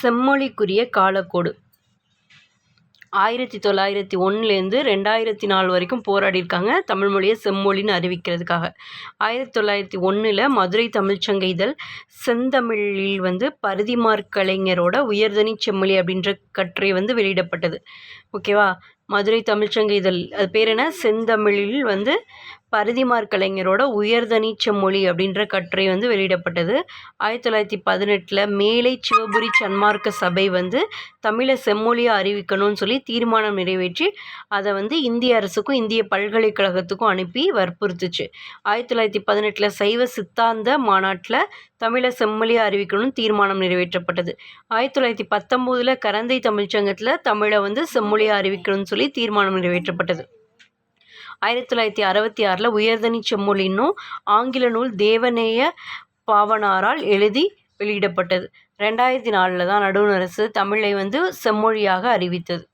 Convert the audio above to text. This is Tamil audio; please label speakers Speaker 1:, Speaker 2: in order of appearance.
Speaker 1: செம்மொழிக்குரிய காலக்கோடு 1901லேருந்து 2004 வரைக்கும் போராடியிருக்காங்க தமிழ் மொழியை செம்மொழின்னு அறிவிக்கிறதுக்காக. 1901 மதுரை தமிழ்ச்சங்க இதழ் செந்தமிழில் பரிதிமாற் கலைஞரோட உயர்தனி செம்மொழி அப்படின்ற கட்டுரை வெளியிடப்பட்டது. ஓகேவா? மதுரை தமிழ்ச்சங்க இதழ் அது பேர் என்ன? செந்தமிழில் பரிதிமாற் கலைஞரோட உயர்தனி செம்மொழி அப்படின்ற கட்டுரை வெளியிடப்பட்டது. 1918 மேலை சிவபுரி சன்மார்க்க சபை தமிழை செம்மொழியாக அறிவிக்கணும்னு சொல்லி தீர்மானம் நிறைவேற்றி அதை இந்திய அரசுக்கும் இந்திய பல்கலைக்கழகத்துக்கும் அனுப்பி வற்புறுத்துச்சு. 1918 சைவ சித்தாந்த மாநாட்டில் தமிழை செம்மொழியாக அறிவிக்கணும்னு தீர்மானம் நிறைவேற்றப்பட்டது. 1919 கரந்தை தமிழ்ச்சங்கத்தில் தமிழை செம்மொழியாக அறிவிக்கணும்னு சொல்லி தீர்மானம் நிறைவேற்றப்பட்டது. 1966 உயர்தனி செம்மொழின்னும் ஆங்கில நூல் தேவநேய பாவனாரால் எழுதி வெளியிடப்பட்டது. 2004 தான் நடுவண் அரசு தமிழை செம்மொழியாக அறிவித்தது.